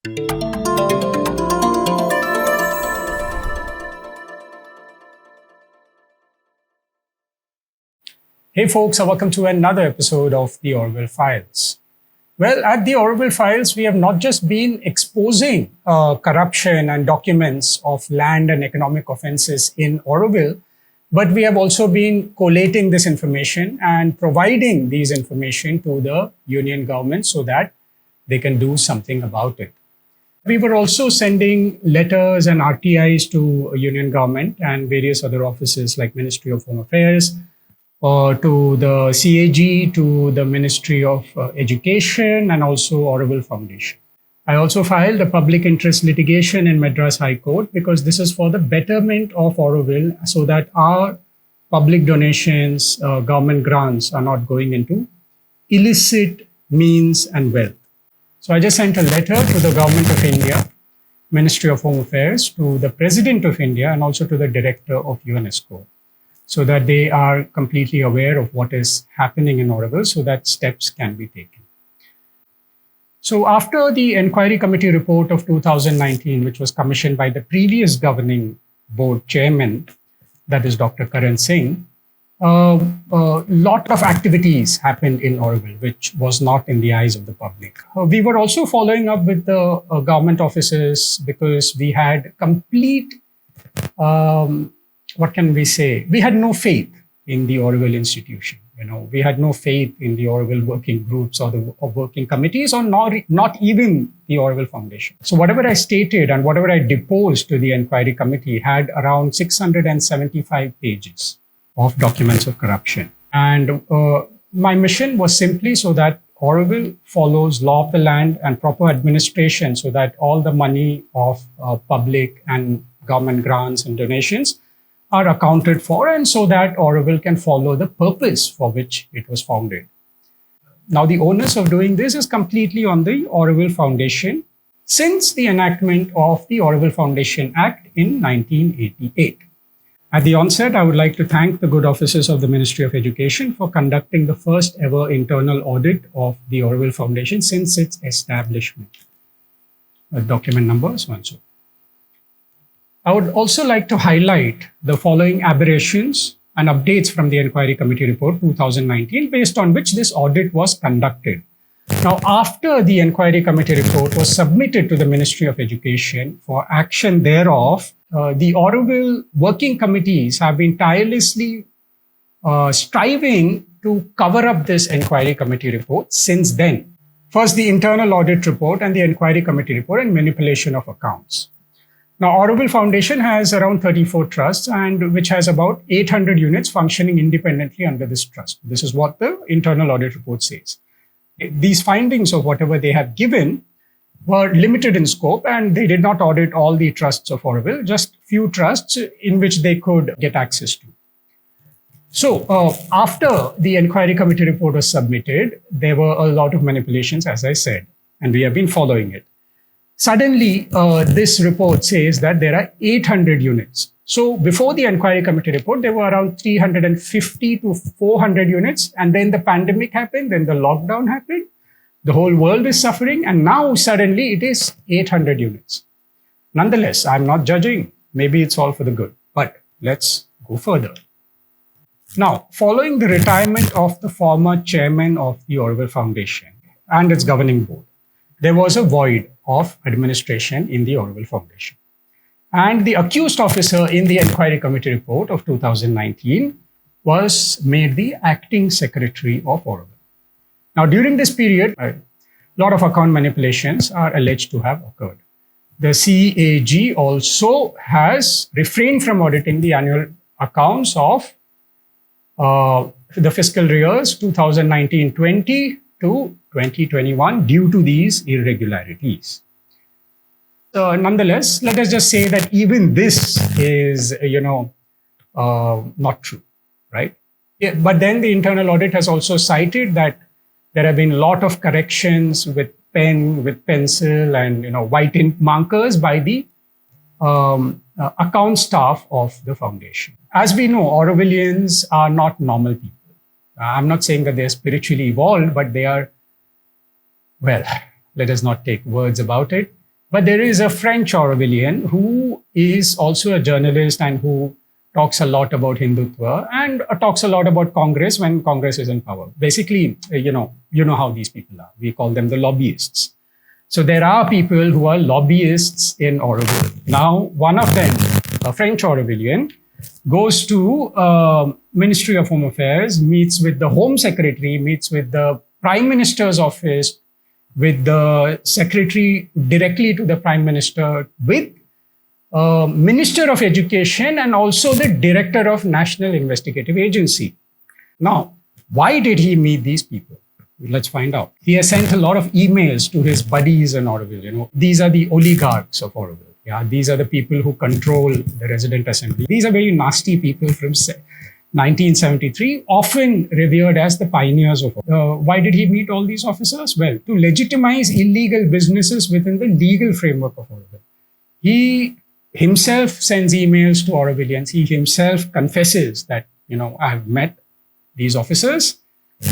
Hey folks, welcome to another episode of the Auroville Files. Well, at the Auroville Files, we have not just been exposing corruption and documents of land and economic offenses in Auroville, but we have also been collating this information and providing these information to the union government so that they can do something about it. We were also sending letters and RTIs to union government and various other offices like Ministry of Home Affairs, to the CAG, to the Ministry of Education, and also Auroville Foundation. I also filed a public interest litigation in Madras High Court because this is for the betterment of Auroville so that our public donations, government grants are not going into illicit means and wealth. So I just sent a letter to the Government of India, Ministry of Home Affairs, to the President of India, and also to the Director of UNESCO, so that they are completely aware of what is happening in Auroville so that steps can be taken. So after the Enquiry Committee report of 2019, which was commissioned by the previous governing board chairman, that is Dr. Karan Singh, a lot of activities happened in Auroville, which was not in the eyes of the public. We were also following up with the government offices because we had complete what can we say? We had no faith in the Auroville institution. We had no faith in the Auroville working groups or the working committees, or not even the Auroville Foundation. So whatever I stated and whatever I deposed to the Enquiry Committee had around 675 pages of documents of corruption. And my mission was simply so that Auroville follows law of the land and proper administration so that all the money of public and government grants and donations are accounted for, and so that Auroville can follow the purpose for which it was founded. Now, the onus of doing this is completely on the Auroville Foundation since the enactment of the Auroville Foundation Act in 1988. At the onset, I would like to thank the good officers of the Ministry of Education for conducting the first ever internal audit of the Auroville Foundation since its establishment. Document number so and so. I would also like to highlight the following aberrations and updates from the Enquiry Committee report 2019, based on which this audit was conducted. Now, after the Enquiry Committee report was submitted to the Ministry of Education for action thereof, the Auroville working committees have been tirelessly striving to cover up this Enquiry Committee report since then. First, the internal audit report and the Enquiry Committee report and manipulation of accounts. Now, Auroville Foundation has around 34 trusts, and which has about 800 units functioning independently under this trust. This is what the internal audit report says. These findings of whatever they have given were limited in scope, and they did not audit all the trusts of Auroville, just few trusts in which they could get access to. So after the Enquiry Committee report was submitted, there were a lot of manipulations, as I said, and we have been following it. Suddenly, this report says that there are 800 units. So before the Enquiry Committee report, there were around 350 to 400 units. And then the pandemic happened, then the lockdown happened. The whole world is suffering. And now suddenly it is 800 units. Nonetheless, I'm not judging. Maybe it's all for the good. But let's go further. Now, following the retirement of the former chairman of the Auroville Foundation and its governing board, there was a void of administration in the Auroville Foundation. And the accused officer in the Enquiry Committee report of 2019 was made the acting secretary of Auroville. Now, during this period, a lot of account manipulations are alleged to have occurred. The CAG also has refrained from auditing the annual accounts of the fiscal years 2019-20 to 2021 due to these irregularities. Nonetheless, let us just say that even this is, not true, right? Yeah, but then the internal audit has also cited that there have been a lot of corrections with pen, with pencil, and white ink markers by the account staff of the foundation. As we know, Aurovilians are not normal people. I'm not saying that they're spiritually evolved, but they are, well, let us not take words about it. But there is a French Aurovilian who is also a journalist and who talks a lot about Hindutva and talks a lot about Congress when Congress is in power. Basically, you know how these people are. We call them the lobbyists. So there are people who are lobbyists in Auroville. Now, one of them, a French Aurovilian, goes to Ministry of Home Affairs, meets with the Home Secretary, meets with the Prime Minister's office, with the Secretary directly to the Prime Minister, with Minister of Education, and also the Director of National Investigative Agency. Now, why did he meet these people? Let's find out. He has sent a lot of emails to his buddies in Auroville. These are the oligarchs of Auroville. Yeah, these are the people who control the resident assembly. These are very nasty people from 1973, often revered as the pioneers of why did he meet all these officers? Well, to legitimize illegal businesses within the legal framework of Auroville. He himself sends emails to Aurovilians. He himself confesses that, I have met these officers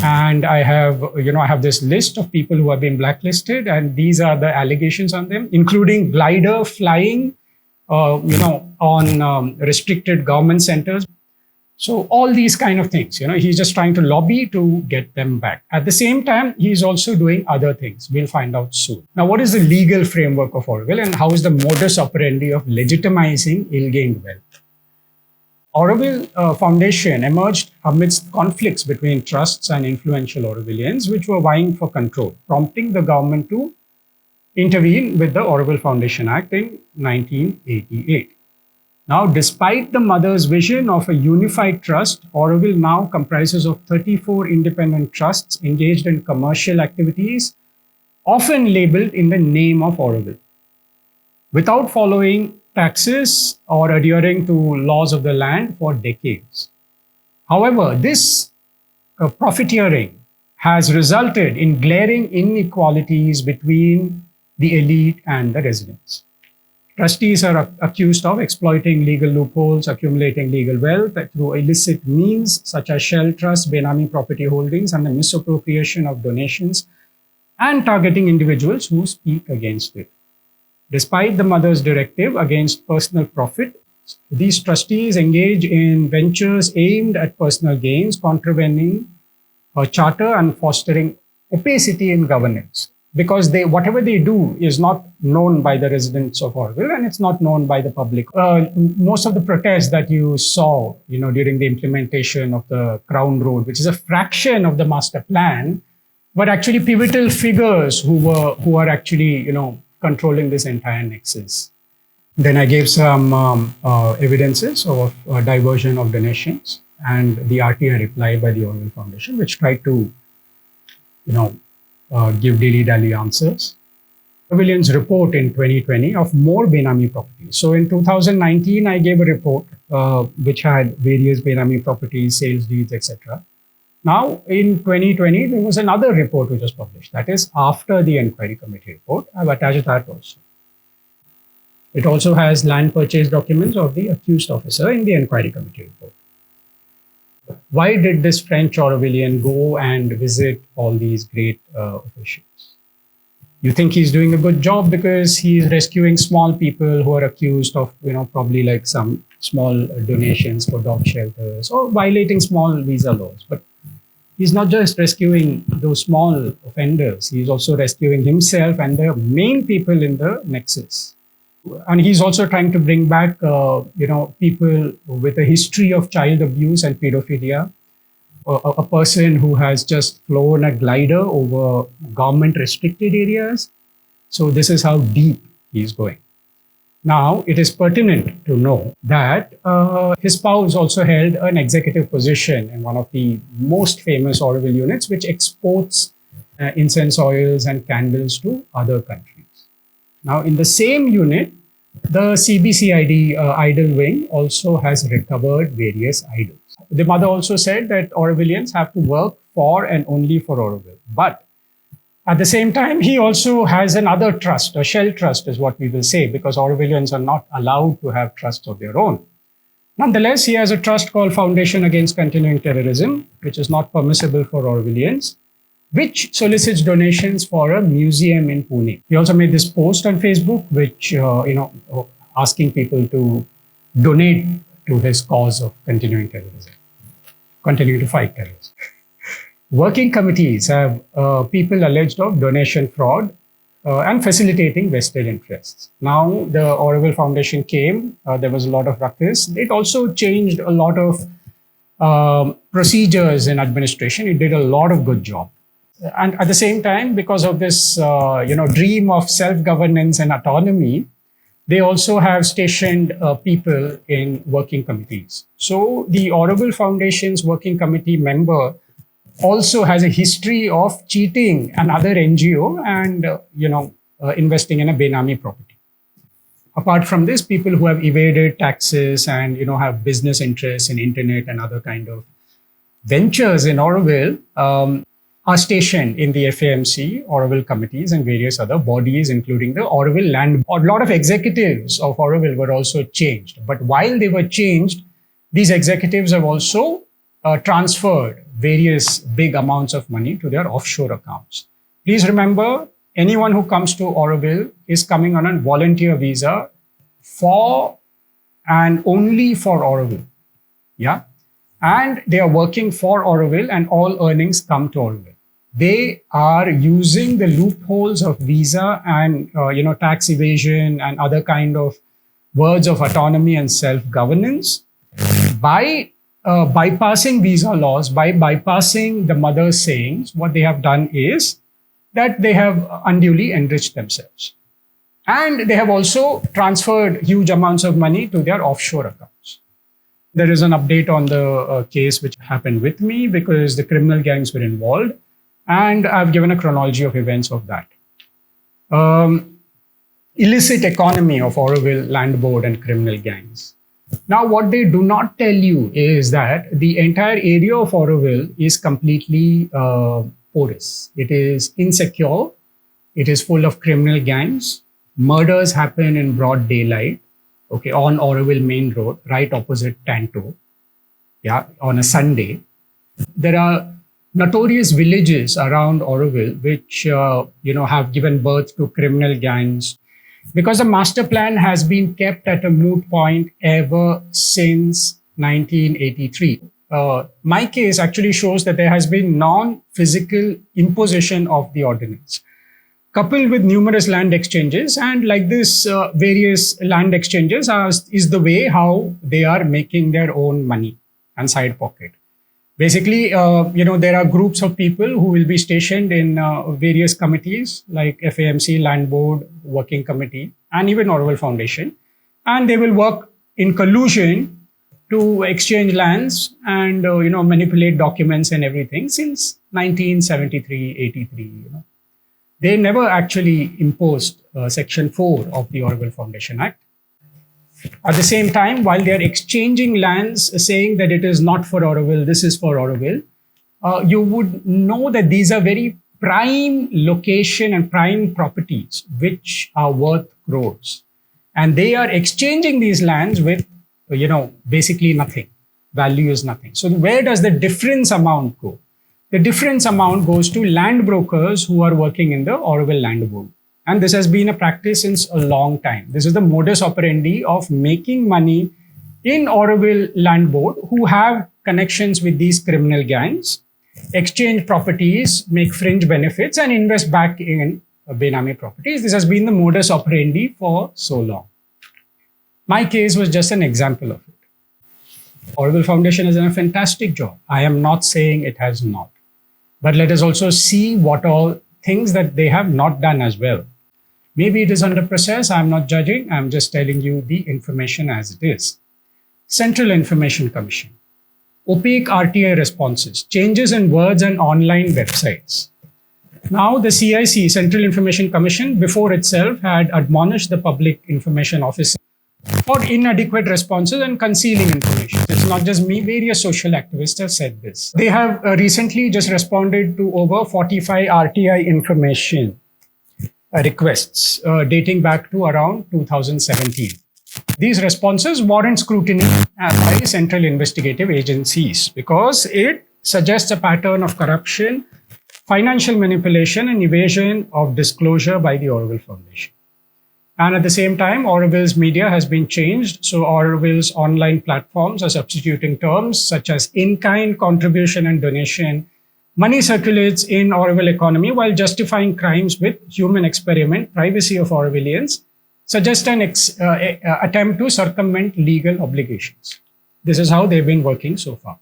and I have this list of people who have been blacklisted, and these are the allegations on them, including glider flying, on restricted government centers. So all these kind of things, he's just trying to lobby to get them back. At the same time, he's also doing other things. We'll find out soon. Now, what is the legal framework of Auroville and how is the modus operandi of legitimizing ill-gained wealth? Auroville Foundation emerged amidst conflicts between trusts and influential Aurovilians, which were vying for control, prompting the government to intervene with the Auroville Foundation Act in 1988. Now, despite the mother's vision of a unified trust, Auroville now comprises of 34 independent trusts engaged in commercial activities, often labeled in the name of Auroville, without following taxes or adhering to laws of the land for decades. However, this profiteering has resulted in glaring inequalities between the elite and the residents. Trustees are accused of exploiting legal loopholes, accumulating legal wealth through illicit means such as shell trusts, Benami property holdings, and the misappropriation of donations, and targeting individuals who speak against it. Despite the mother's directive against personal profit, these trustees engage in ventures aimed at personal gains, contravening her charter and fostering opacity in governance. Because whatever they do is not known by the residents of Auroville and it's not known by the public. Most of the protests that you saw, during the implementation of the Crown Road, which is a fraction of the master plan, were actually pivotal figures who are actually, controlling this entire nexus. Then I gave some evidences of diversion of donations and the RTI reply by the Auroville Foundation, which tried to, give dilly-dally answers. Aurovilian's report in 2020 of more Benami properties. So in 2019, I gave a report which had various Benami properties, sales deeds, etc. Now, in 2020, there was another report which was published. That is after the Enquiry Committee report. I've attached that also. It also has land purchase documents of the accused officer in the Enquiry Committee report. Why did this French Aurovilian go and visit all these great officials? You think he's doing a good job because he's rescuing small people who are accused of, probably like some small donations for dog shelters or violating small visa laws. But he's not just rescuing those small offenders. He's also rescuing himself and the main people in the nexus. And he's also trying to bring back, people with a history of child abuse and pedophilia. A person who has just flown a glider over government restricted areas. So this is how deep he's going. Now, it is pertinent to know that his spouse also held an executive position in one of the most famous Auroville units, which exports incense oils and candles to other countries. Now, in the same unit, the CBCID idol wing also has recovered various idols. The mother also said that Aurovilians have to work for and only for Auroville. But at the same time, he also has another trust, a shell trust is what we will say, because Aurovilians are not allowed to have trusts of their own. Nonetheless, he has a trust called Foundation Against Continuing Terrorism, which is not permissible for Aurovilians. which solicits donations for a museum in Pune. We also made this post on Facebook, which, asking people to donate to his cause of continuing terrorism, continue to fight terrorism. Working committees have people alleged of donation fraud and facilitating vested interests. Now, the Auroville Foundation came, there was a lot of ruckus. It also changed a lot of procedures in administration. It did a lot of good job. And at the same time, because of this, dream of self-governance and autonomy, they also have stationed people in working committees. So the Auroville Foundation's working committee member also has a history of cheating another NGO and, investing in a Benami property. Apart from this, people who have evaded taxes and, have business interests in internet and other kind of ventures in Auroville are stationed in the FAMC, Auroville committees and various other bodies, including the Auroville Land. A lot of executives of Auroville were also changed. But while they were changed, these executives have also transferred various big amounts of money to their offshore accounts. Please remember, anyone who comes to Auroville is coming on a volunteer visa for and only for Auroville. Yeah. And they are working for Auroville and all earnings come to Auroville. They are using the loopholes of visa and, tax evasion and other kind of words of autonomy and self-governance by bypassing visa laws, by bypassing the mother's sayings. What they have done is that they have unduly enriched themselves. And they have also transferred huge amounts of money to their offshore accounts. There is an update on the case which happened with me because the criminal gangs were involved. And I've given a chronology of events of that. Illicit economy of Auroville Land Board and criminal gangs. Now, what they do not tell you is that the entire area of Auroville is completely porous. It is insecure. It is full of criminal gangs. Murders happen in broad daylight, okay, on Auroville Main Road, right opposite Tanto, yeah, on a Sunday. There are notorious villages around Auroville which, have given birth to criminal gangs, because the master plan has been kept at a moot point ever since 1983. My case actually shows that there has been non-physical imposition of the ordinance, coupled with numerous land exchanges. And like this, various land exchanges is the way how they are making their own money and side pocket. Basically, there are groups of people who will be stationed in various committees like FAMC, Land Board, Working Committee, and even Auroville Foundation. And they will work in collusion to exchange lands and, manipulate documents and everything since 1973, 83, They never actually imposed Section 4 of the Auroville Foundation Act. At the same time, while they are exchanging lands, saying that it is not for Auroville, this is for Auroville, you would know that these are very prime location and prime properties, which are worth crores. And they are exchanging these lands with, basically nothing. Value is nothing. So where does the difference amount go? The difference amount goes to land brokers who are working in the Auroville Land Board. And this has been a practice since a long time. This is the modus operandi of making money in Auroville Land Board, who have connections with these criminal gangs, exchange properties, make fringe benefits, and invest back in Benami properties. This has been the modus operandi for so long. My case was just an example of it. Auroville Foundation has done a fantastic job. I am not saying it has not. But let us also see what all things that they have not done as well. Maybe it is under process. I'm not judging. I'm just telling you the information as it is. Central Information Commission. Opaque RTI responses. Changes in words and online websites. Now the CIC, Central Information Commission, before itself had admonished the Public Information Officer for inadequate responses and concealing information. It's not just me, various social activists have said this. They have recently just responded to over 45 RTI information requests dating back to around 2017. These responses warrant scrutiny by central investigative agencies because it suggests a pattern of corruption financial manipulation and evasion of disclosure by the Auroville Foundation. And at the same time, Auroville's media has been changed. So Auroville's online platforms are substituting terms such as in-kind, contribution, and donation. Money circulates in Auroville economy while justifying crimes with human experiment, privacy of Aurovilians, suggest an attempt to circumvent legal obligations. This is how they've been working so far.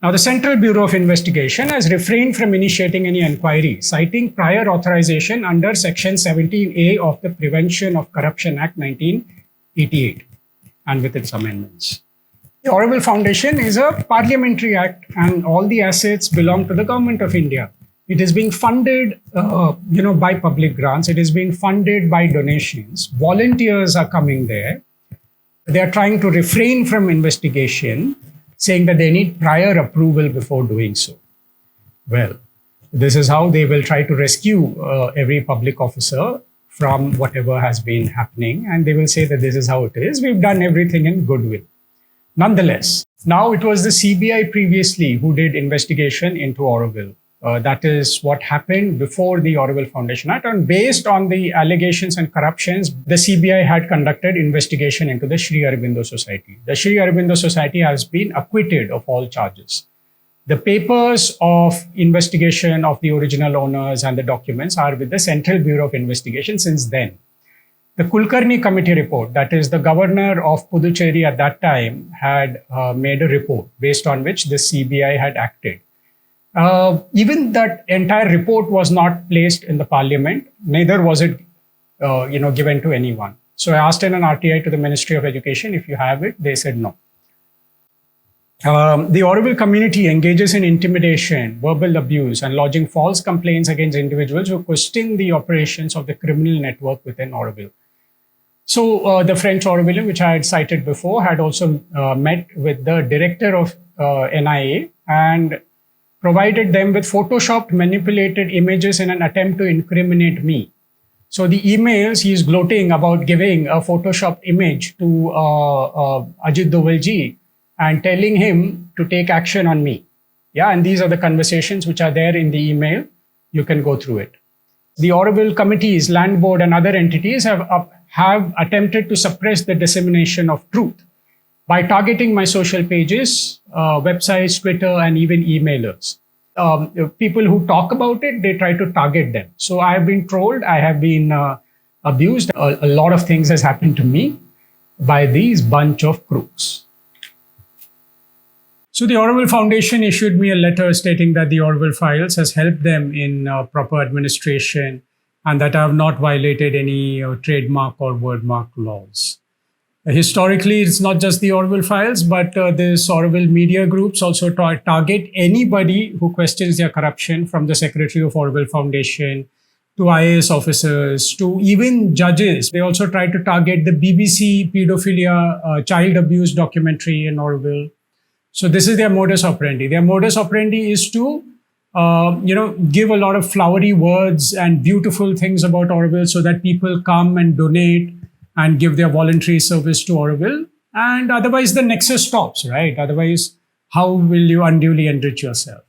Now, the Central Bureau of Investigation has refrained from initiating any inquiry, citing prior authorization under Section 17A of the Prevention of Corruption Act 1988 and with its amendments. The Auroville Foundation is a parliamentary act and all the assets belong to the government of India. It is being funded by public grants. It is being funded by donations. Volunteers are coming there. They are trying to refrain from investigation, saying that they need prior approval before doing so. Well, this is how they will try to rescue every public officer from whatever has been happening. And they will say that this is how it is. We've done everything in goodwill. Nonetheless, now it was the CBI previously who did investigation into Auroville. That is what happened before the Auroville Foundation Act. And based on the allegations and corruptions, the CBI had conducted investigation into the Sri Aurobindo Society. The Sri Aurobindo Society has been acquitted of all charges. The papers of investigation of the original owners and the documents are with the Central Bureau of Investigation since then. The Kulkarni Committee report, that is the governor of Puducherry at that time, had made a report based on which the CBI had acted. Even that entire report was not placed in the parliament, neither was it given to anyone. So I asked in an RTI to the Ministry of Education, if you have it, they said no. The Auroville community engages in intimidation, verbal abuse, and lodging false complaints against individuals who question the operations of the criminal network within Auroville. So the French Aurovilian, which I had cited before, had also met with the director of NIA and provided them with photoshopped, manipulated images in an attempt to incriminate me. So the emails, he is gloating about giving a photoshopped image to Ajit Dovalji and telling him to take action on me. Yeah, and these are the conversations which are there in the email. You can go through it. The Auroville committees, land board, and other entities have attempted to suppress the dissemination of truth by targeting my social pages, websites, Twitter, and even emailers. People who talk about it, they try to target them. So I have been trolled, I have been abused. A lot of things has happened to me by these bunch of crooks. So the Auroville Foundation issued me a letter stating that the Auroville Files has helped them in proper administration and that I have not violated any trademark or wordmark laws. Historically, it's not just the Auroville Files, but this Auroville media groups also target anybody who questions their corruption, from the Secretary of Auroville Foundation to IAS officers to even judges. They also try to target the BBC pedophilia child abuse documentary in Auroville. So this is their modus operandi. Their modus operandi is to give a lot of flowery words and beautiful things about Auroville so that people come and donate and give their voluntary service to Auroville. And otherwise the nexus stops, right? Otherwise, how will you unduly enrich yourself?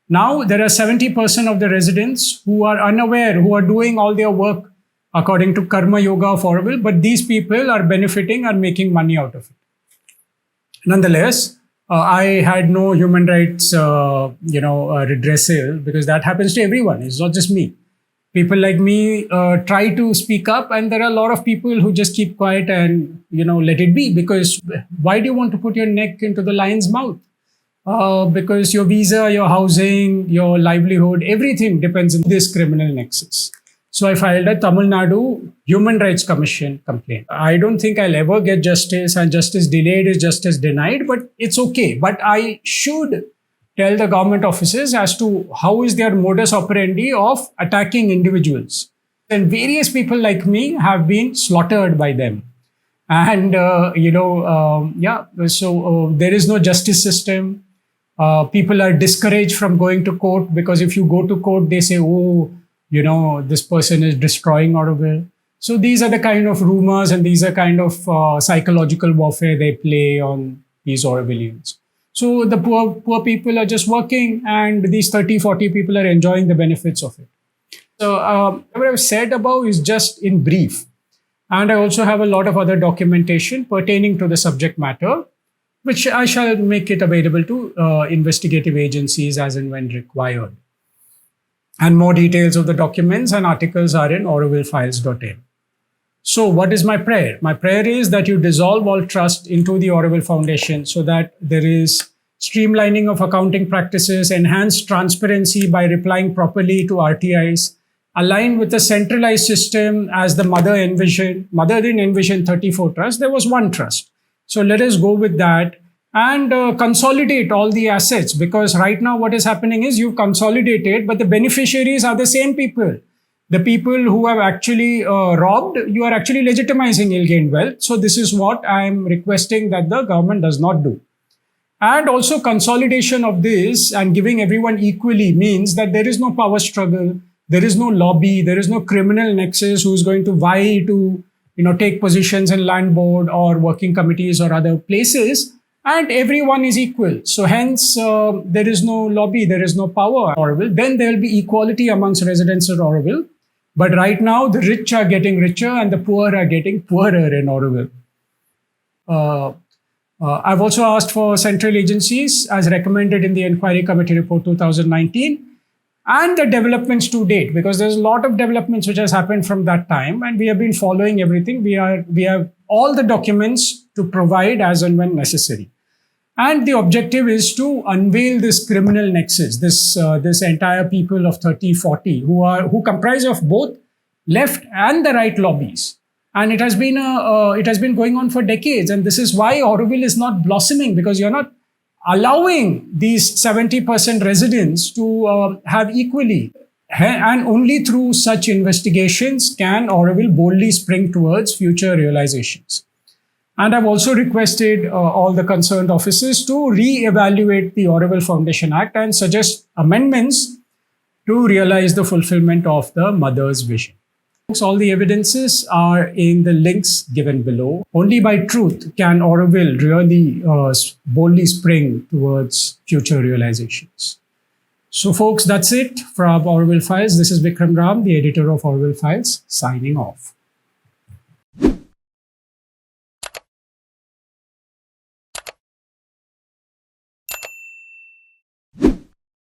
Now, there are 70% of the residents who are unaware, who are doing all their work according to Karma Yoga of Auroville, but these people are benefiting, are making money out of it. Nonetheless, I had no human rights, redressal, because that happens to everyone. It's not just me. People like me try to speak up, and there are a lot of people who just keep quiet and, let it be. Because why do you want to put your neck into the lion's mouth? Because your visa, your housing, your livelihood, everything depends on this criminal nexus. So I filed a Tamil Nadu Human Rights Commission complaint. I don't think I'll ever get justice, and justice delayed is justice denied, but it's okay. But I should tell the government offices as to how is their modus operandi of attacking individuals. And various people like me have been slaughtered by them. And, so there is no justice system. People are discouraged from going to court because if you go to court, they say, this person is destroying Auroville. So these are the kind of rumors and these are kind of psychological warfare they play on these Aurovilians. So the poor people are just working, and these 30, 40 people are enjoying the benefits of it. So what I've said above is just in brief. And I also have a lot of other documentation pertaining to the subject matter, which I shall make it available to investigative agencies as and when required. And more details of the documents and articles are in aurovillefiles.in. So what is my prayer? My prayer is that you dissolve all trust into the Auroville Foundation so that there is streamlining of accounting practices, enhanced transparency by replying properly to RTIs, aligned with a centralized system as the mother envisioned. Mother didn't envision 34 trusts, there was one trust. So let us go with that and consolidate all the assets, because right now what is happening is you've consolidated, but the beneficiaries are the same people. The people who have actually robbed, you are actually legitimizing ill-gained wealth. So this is what I'm requesting that the government does not do. And also consolidation of this and giving everyone equally means that there is no power struggle, there is no lobby, there is no criminal nexus who is going to vie to take positions in land board or working committees or other places, and everyone is equal. So hence, there is no lobby, there is no power in Auroville. Then there will be equality amongst residents of Auroville. But right now, the rich are getting richer and the poor are getting poorer in Auroville. I've also asked for central agencies as recommended in the Enquiry Committee Report 2019 and the developments to date, because there's a lot of developments which has happened from that time and we have been following everything. We have all the documents to provide as and when necessary. And the objective is to unveil this criminal nexus, this entire people of 30, 40 who comprise of both left and the right lobbies. And it has been going on for decades. And this is why Auroville is not blossoming, because you're not allowing these 70% residents to have equally. And only through such investigations can Auroville boldly spring towards future realizations. And I've also requested all the concerned offices to re-evaluate the Auroville Foundation Act and suggest amendments to realize the fulfillment of the mother's vision. All the evidences are in the links given below. Only by truth can Auroville really boldly spring towards future realizations. So folks, that's it from Auroville Files. This is VikramRam, the editor of Auroville Files, signing off.